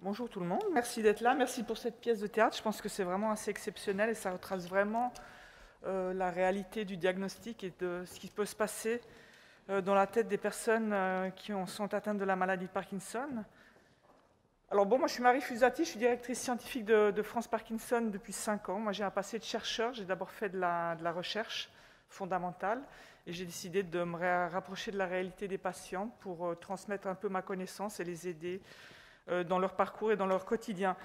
Bonjour tout le monde, merci d'être là, merci pour cette pièce de théâtre. Je pense que c'est vraiment assez exceptionnel et ça retrace vraiment la réalité du diagnostic et de ce qui peut se passer dans la tête des personnes qui sont atteintes de la maladie de Parkinson. Alors bon, moi je suis Marie Fusati, je suis directrice scientifique de France Parkinson depuis 5 ans. Moi j'ai un passé de chercheur, j'ai d'abord fait de la recherche fondamentale et j'ai décidé de me rapprocher de la réalité des patients pour transmettre un peu ma connaissance et les aider dans leur parcours et dans leur quotidien.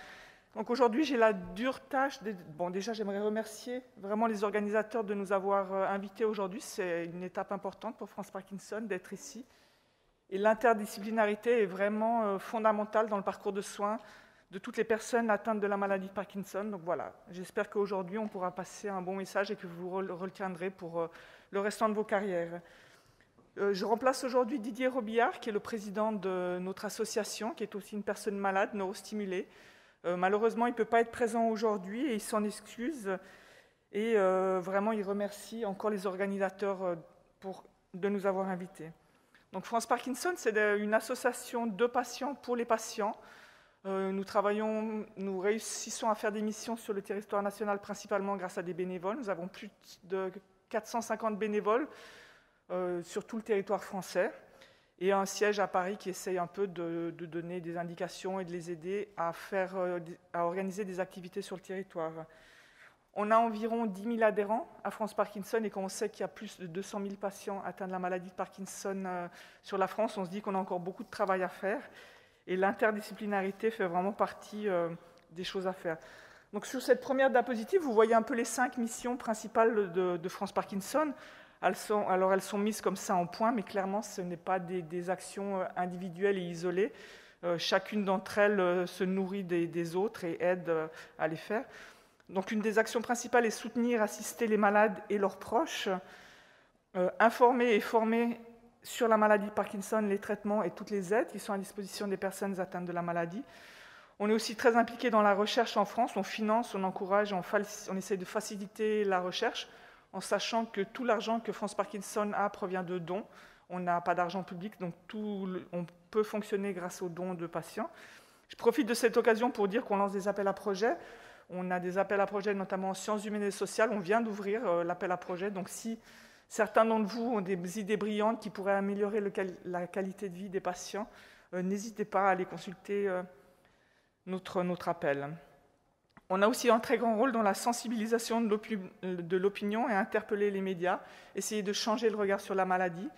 Donc aujourd'hui, j'ai la dure tâche Bon, déjà, j'aimerais remercier vraiment les organisateurs de nous avoir invités aujourd'hui. C'est une étape importante pour France Parkinson d'être ici. Et l'interdisciplinarité est vraiment fondamentale dans le parcours de soins de toutes les personnes atteintes de la maladie de Parkinson. Donc voilà, j'espère qu'aujourd'hui, on pourra passer un bon message et que vous retiendrez pour le restant de vos carrières. Je remplace aujourd'hui Didier Robillard, qui est le président de notre association, qui est aussi une personne malade, neurostimulée. Malheureusement, il ne peut pas être présent aujourd'hui et il s'en excuse. Et vraiment, il remercie encore les organisateurs de nous avoir invités. Donc, France Parkinson, c'est une association de patients pour les patients. Nous réussissons à faire des missions sur le territoire national, principalement grâce à des bénévoles. Nous avons plus de 450 bénévoles sur tout le territoire français, et un siège à Paris qui essaye un peu de donner des indications et de les aider à organiser des activités sur le territoire. On a environ 10 000 adhérents à France Parkinson, et quand on sait qu'il y a plus de 200 000 patients atteints de la maladie de Parkinson sur la France, on se dit qu'on a encore beaucoup de travail à faire, et l'interdisciplinarité fait vraiment partie des choses à faire. Donc sur cette première diapositive, vous voyez un peu les 5 missions principales de France Parkinson. Elles sont mises comme ça en point, mais clairement, ce n'est pas des actions individuelles et isolées. Chacune d'entre elles se nourrit des autres et aide à les faire. Donc, une des actions principales est soutenir, assister les malades et leurs proches, informer et former sur la maladie de Parkinson, les traitements et toutes les aides qui sont à disposition des personnes atteintes de la maladie. On est aussi très impliqué dans la recherche en France. On finance, on encourage, on essaie de faciliter la recherche, en sachant que tout l'argent que France Parkinson a provient de dons. On n'a pas d'argent public, donc on peut fonctionner grâce aux dons de patients. Je profite de cette occasion pour dire qu'on lance des appels à projets. On a des appels à projets, notamment en sciences humaines et sociales. On vient d'ouvrir l'appel à projets. Donc si certains d'entre vous ont des idées brillantes qui pourraient améliorer la qualité de vie des patients, n'hésitez pas à aller consulter notre appel. On a aussi un très grand rôle dans la sensibilisation de l'opinion et interpeller les médias, essayer de changer le regard sur la maladie.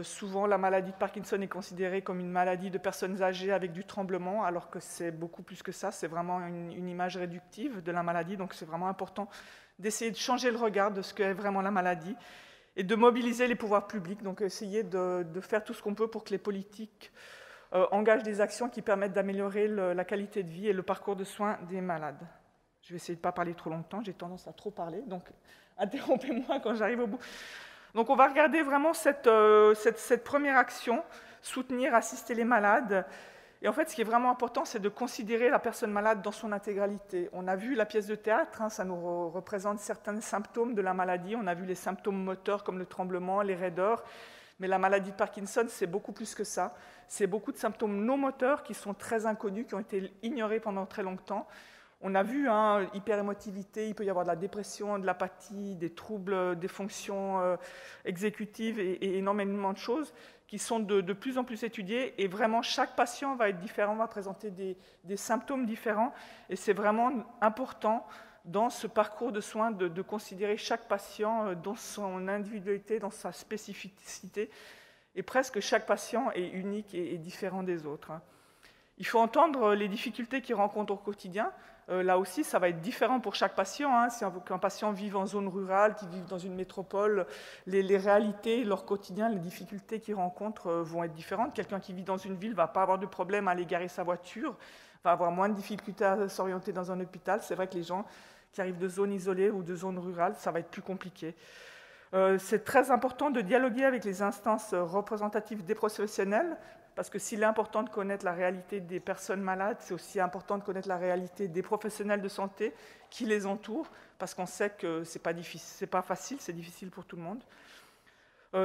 Souvent, la maladie de Parkinson est considérée comme une maladie de personnes âgées avec du tremblement, alors que c'est beaucoup plus que ça. C'est vraiment une image réductive de la maladie, donc c'est vraiment important d'essayer de changer le regard de ce qu'est vraiment la maladie et de mobiliser les pouvoirs publics, donc essayer de faire tout ce qu'on peut pour que les politiques engage des actions qui permettent d'améliorer la qualité de vie et le parcours de soins des malades. Je vais essayer de ne pas parler trop longtemps, j'ai tendance à trop parler, donc interrompez-moi quand j'arrive au bout. Donc on va regarder vraiment cette première action, soutenir, assister les malades. Et en fait, ce qui est vraiment important, c'est de considérer la personne malade dans son intégralité. On a vu la pièce de théâtre, ça nous représente certains symptômes de la maladie. On a vu les symptômes moteurs comme le tremblement, les raideurs. Mais la maladie de Parkinson, c'est beaucoup plus que ça. C'est beaucoup de symptômes non moteurs qui sont très inconnus, qui ont été ignorés pendant très longtemps. On a vu hyperémotivité, il peut y avoir de la dépression, de l'apathie, des troubles des fonctions exécutives et énormément de choses qui sont de plus en plus étudiées. Et vraiment, chaque patient va être différent, va présenter des symptômes différents. Et c'est vraiment important dans ce parcours de soins de considérer chaque patient dans son individualité, dans sa spécificité. Et presque chaque patient est unique et différent des autres. Il faut entendre les difficultés qu'ils rencontrent au quotidien. Là aussi, ça va être différent pour chaque patient. Si un patient vit en zone rurale, qui vit dans une métropole, les réalités, leur quotidien, les difficultés qu'ils rencontrent vont être différentes. Quelqu'un qui vit dans une ville ne va pas avoir de problème à aller garer sa voiture, va avoir moins de difficultés à s'orienter dans un hôpital. C'est vrai que les gens qui arrivent de zones isolées ou de zones rurales, ça va être plus compliqué. C'est très important de dialoguer avec les instances représentatives des professionnels, parce que s'il est important de connaître la réalité des personnes malades, c'est aussi important de connaître la réalité des professionnels de santé qui les entourent, parce qu'on sait que c'est pas facile, c'est difficile pour tout le monde.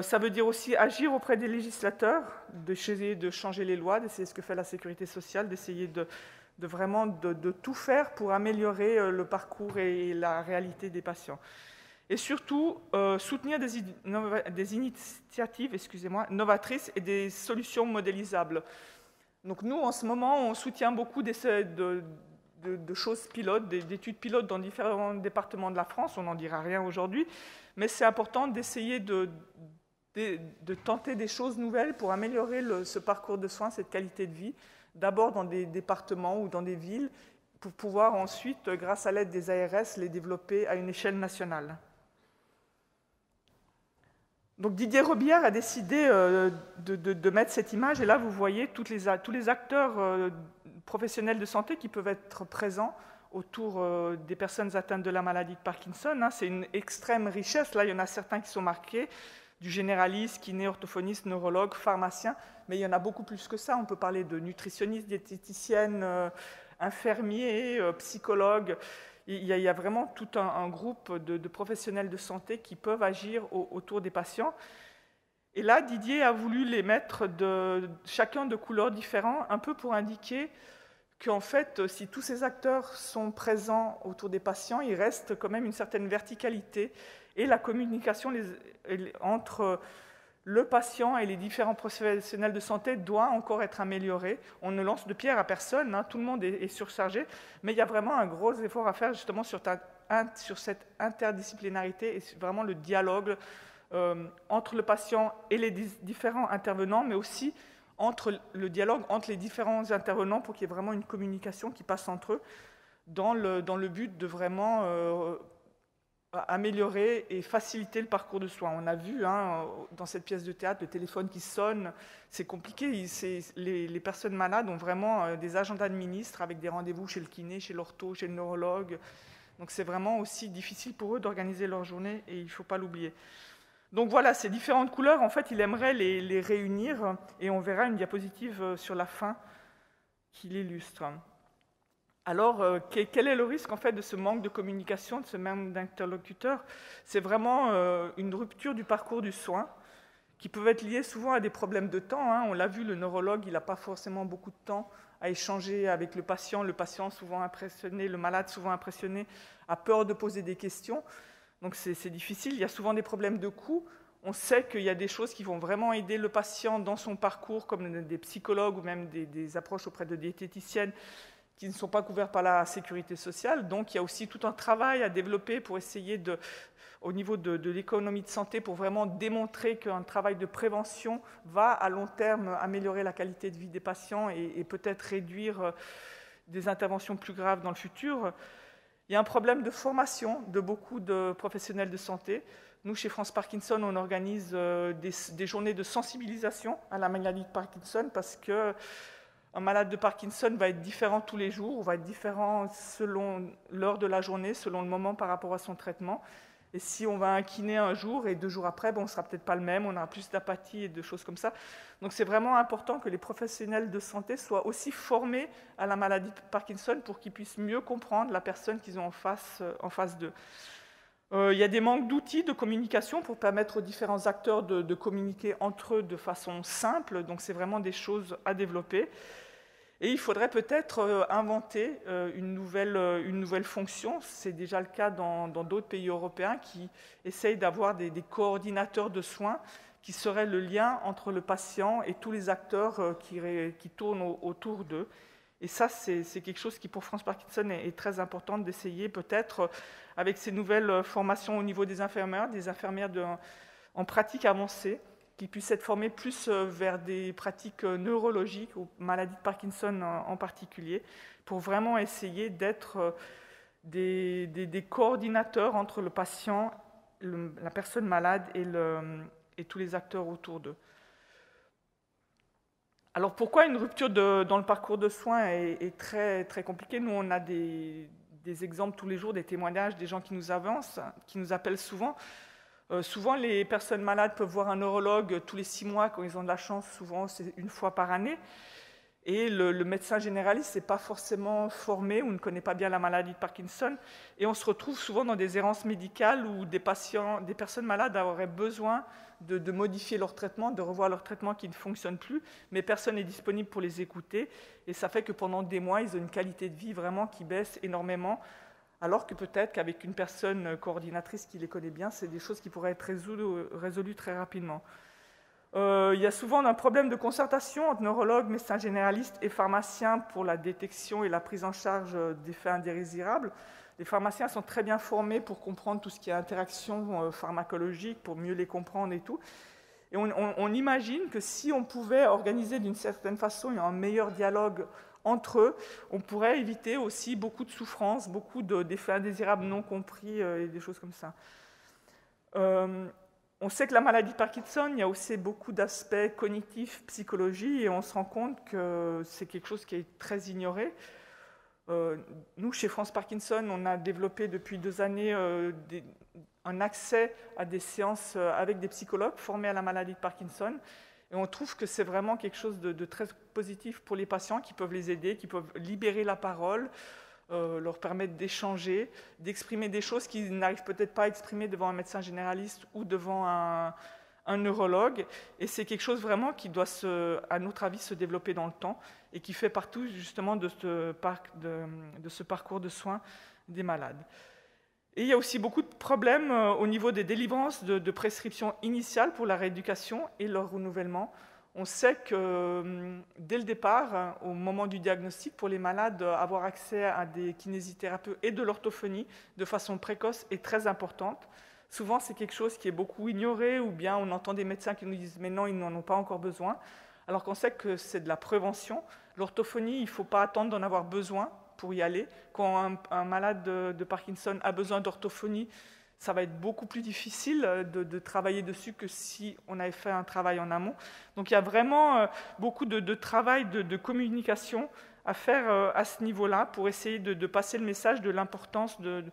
Ça veut dire aussi agir auprès des législateurs, d'essayer de changer les lois, d'essayer ce que fait la sécurité sociale, d'essayer vraiment de tout faire pour améliorer le parcours et la réalité des patients. Et surtout, soutenir des initiatives novatrices et des solutions modélisables. Donc nous, en ce moment, on soutient beaucoup de choses pilotes, d'études pilotes dans différents départements de la France. On n'en dira rien aujourd'hui, mais c'est important d'essayer de tenter des choses nouvelles pour améliorer ce parcours de soins, cette qualité de vie, d'abord dans des départements ou dans des villes, pour pouvoir ensuite, grâce à l'aide des ARS, les développer à une échelle nationale. Donc Didier Robillard a décidé de mettre cette image, et là vous voyez tous les acteurs professionnels de santé qui peuvent être présents autour des personnes atteintes de la maladie de Parkinson. C'est une extrême richesse, là il y en a certains qui sont marqués, du généraliste, kiné, orthophoniste, neurologue, pharmacien, mais il y en a beaucoup plus que ça. On peut parler de nutritionnistes, diététiciennes, infirmiers, psychologues. Il y a vraiment tout un groupe de professionnels de santé qui peuvent agir autour des patients. Et là, Didier a voulu les mettre chacun de couleurs différentes, un peu pour indiquer qu'en fait, si tous ces acteurs sont présents autour des patients, il reste quand même une certaine verticalité et la communication entre le patient et les différents professionnels de santé doit encore être améliorée. On ne lance de pierre à personne, tout le monde est surchargé, mais il y a vraiment un gros effort à faire justement sur cette interdisciplinarité et vraiment le dialogue entre le patient et les différents intervenants, mais aussi le dialogue entre les différents intervenants pour qu'il y ait vraiment une communication qui passe entre eux dans le but de vraiment améliorer et faciliter le parcours de soins. On a vu dans cette pièce de théâtre le téléphone qui sonne, c'est compliqué. Les personnes malades ont vraiment des agendas de ministres avec des rendez-vous chez le kiné, chez l'ortho, chez le neurologue. Donc c'est vraiment aussi difficile pour eux d'organiser leur journée et il ne faut pas l'oublier. Donc voilà, ces différentes couleurs, en fait, il aimerait les réunir et on verra une diapositive sur la fin qui l'illustre. Alors, quel est le risque en fait de ce manque de communication, de ce manque d'interlocuteurs? C'est vraiment une rupture du parcours du soin qui peut être liée souvent à des problèmes de temps. On l'a vu, le neurologue, il n'a pas forcément beaucoup de temps à échanger avec le patient souvent impressionné, le malade souvent impressionné, a peur de poser des questions. Donc c'est difficile, il y a souvent des problèmes de coût. On sait qu'il y a des choses qui vont vraiment aider le patient dans son parcours, comme des psychologues ou même des approches auprès de diététiciennes, qui ne sont pas couverts par la sécurité sociale. Donc il y a aussi tout un travail à développer pour essayer, au niveau de l'économie de santé, pour vraiment démontrer qu'un travail de prévention va à long terme améliorer la qualité de vie des patients et peut-être réduire des interventions plus graves dans le futur. Il y a un problème de formation de beaucoup de professionnels de santé. Nous, chez France Parkinson, on organise des journées de sensibilisation à la maladie de Parkinson parce que un malade de Parkinson va être différent tous les jours, va être différent selon l'heure de la journée, selon le moment par rapport à son traitement. Et si on va à un kiné un jour et 2 jours après, on ne sera peut-être pas le même, on aura plus d'apathie et de choses comme ça. Donc c'est vraiment important que les professionnels de santé soient aussi formés à la maladie de Parkinson pour qu'ils puissent mieux comprendre la personne qu'ils ont en face d'eux. Il y a des manques d'outils de communication pour permettre aux différents acteurs de communiquer entre eux de façon simple. Donc c'est vraiment des choses à développer. Et il faudrait peut-être inventer une nouvelle fonction. C'est déjà le cas dans d'autres pays européens qui essayent d'avoir des coordinateurs de soins qui seraient le lien entre le patient et tous les acteurs qui tournent autour d'eux. Et ça, c'est quelque chose qui, pour France Parkinson, est très important d'essayer, peut-être, avec ces nouvelles formations au niveau des infirmières en pratique avancée, qui puissent être formés plus vers des pratiques neurologiques ou maladies de Parkinson en particulier, pour vraiment essayer d'être des coordinateurs entre le patient, la personne malade et tous les acteurs autour d'eux. Alors pourquoi une rupture dans le parcours de soins est très, très compliquée? Nous, on a des exemples tous les jours, des témoignages, des gens qui nous avancent, qui nous appellent souvent. Souvent, les personnes malades peuvent voir un neurologue tous les 6 mois quand ils ont de la chance. Souvent, c'est 1 fois par année. Et le médecin généraliste n'est pas forcément formé ou ne connaît pas bien la maladie de Parkinson. Et on se retrouve souvent dans des errances médicales où des personnes malades auraient besoin de modifier leur traitement, de revoir leur traitement qui ne fonctionne plus, mais personne n'est disponible pour les écouter. Et ça fait que pendant des mois, ils ont une qualité de vie vraiment qui baisse énormément, alors que peut-être qu'avec une personne coordinatrice qui les connaît bien, c'est des choses qui pourraient être résolues très rapidement. Il y a souvent un problème de concertation entre neurologues, médecins généralistes et pharmaciens pour la détection et la prise en charge d'effets indésirables. Les pharmaciens sont très bien formés pour comprendre tout ce qui est interaction pharmacologique, pour mieux les comprendre et tout. Et on imagine que si on pouvait organiser d'une certaine façon un meilleur dialogue entre eux, on pourrait éviter aussi beaucoup de souffrances, beaucoup d'effets indésirables non compris et des choses comme ça. On sait que la maladie de Parkinson, il y a aussi beaucoup d'aspects cognitifs, psychologie, et on se rend compte que c'est quelque chose qui est très ignoré. Nous, chez France Parkinson, on a développé depuis 2 années un accès à des séances avec des psychologues formés à la maladie de Parkinson. Et on trouve que c'est vraiment quelque chose de très positif pour les patients qui peuvent les aider, qui peuvent libérer la parole, leur permettre d'échanger, d'exprimer des choses qu'ils n'arrivent peut-être pas à exprimer devant un médecin généraliste ou devant un neurologue. Et c'est quelque chose vraiment qui doit, à notre avis, se développer dans le temps et qui fait partie justement de ce parcours de soins des malades. Et il y a aussi beaucoup de problèmes au niveau des délivrances de prescriptions initiales pour la rééducation et leur renouvellement. On sait que dès le départ, au moment du diagnostic, pour les malades, avoir accès à des kinésithérapeutes et de l'orthophonie de façon précoce est très importante. Souvent, c'est quelque chose qui est beaucoup ignoré, ou bien on entend des médecins qui nous disent « mais non, ils n'en ont pas encore besoin », alors qu'on sait que c'est de la prévention. L'orthophonie, il ne faut pas attendre d'en avoir besoin pour y aller. Quand un malade de Parkinson a besoin d'orthophonie, ça va être beaucoup plus difficile de travailler dessus que si on avait fait un travail en amont. Donc il y a vraiment beaucoup de travail de communication à faire à ce niveau-là pour essayer de passer le message de l'importance de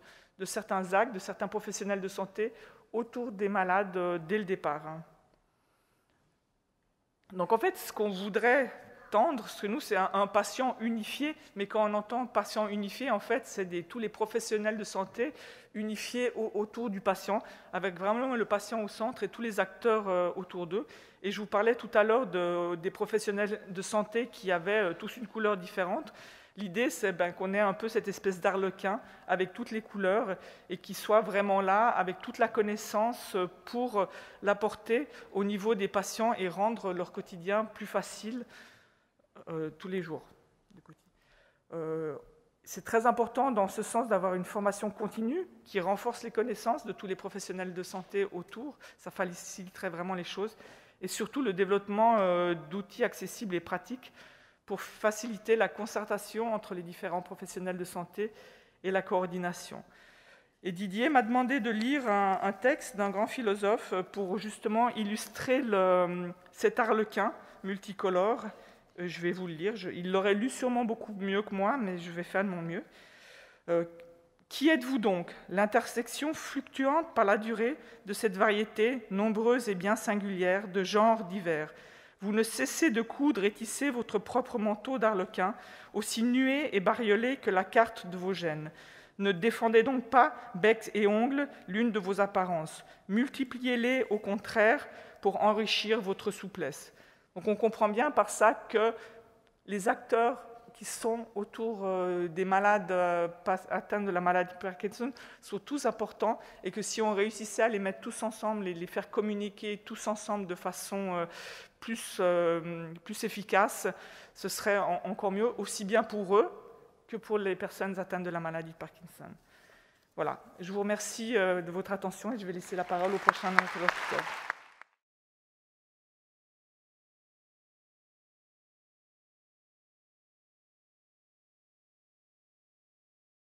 certains actes, de certains professionnels de santé autour des malades dès le départ. Donc en fait, ce qu'on voudrait tendre, parce que nous, c'est un patient unifié, mais quand on entend patient unifié, en fait, c'est tous les professionnels de santé unifiés autour du patient, avec vraiment le patient au centre et tous les acteurs autour d'eux. Et je vous parlais tout à l'heure des professionnels de santé qui avaient tous une couleur différente. L'idée, c'est qu'on ait un peu cette espèce d'arlequin avec toutes les couleurs et qui soit vraiment là avec toute la connaissance pour l'apporter au niveau des patients et rendre leur quotidien plus facile tous les jours. C'est très important dans ce sens d'avoir une formation continue qui renforce les connaissances de tous les professionnels de santé autour. Ça faciliterait vraiment les choses. Et surtout le développement d'outils accessibles et pratiques pour faciliter la concertation entre les différents professionnels de santé et la coordination. Et Didier m'a demandé de lire un texte d'un grand philosophe pour justement illustrer cet arlequin multicolore. Je vais vous le lire. Il l'aurait lu sûrement beaucoup mieux que moi, mais je vais faire de mon mieux. Qui êtes-vous donc? L'intersection fluctuante par la durée de cette variété nombreuse et bien singulière de genres divers. Vous ne cessez de coudre et tisser votre propre manteau d'arlequin, aussi nué et bariolé que la carte de vos gènes. Ne défendez donc pas, becs et ongles, l'une de vos apparences. Multipliez-les au contraire pour enrichir votre souplesse. Donc on comprend bien par ça que les acteurs qui sont autour des malades atteints de la maladie de Parkinson sont tous importants et que si on réussissait à les mettre tous ensemble et les faire communiquer tous ensemble de façon plus efficace, ce serait encore mieux, aussi bien pour eux que pour les personnes atteintes de la maladie de Parkinson. Voilà, je vous remercie de votre attention et je vais laisser la parole au prochain interlocuteur.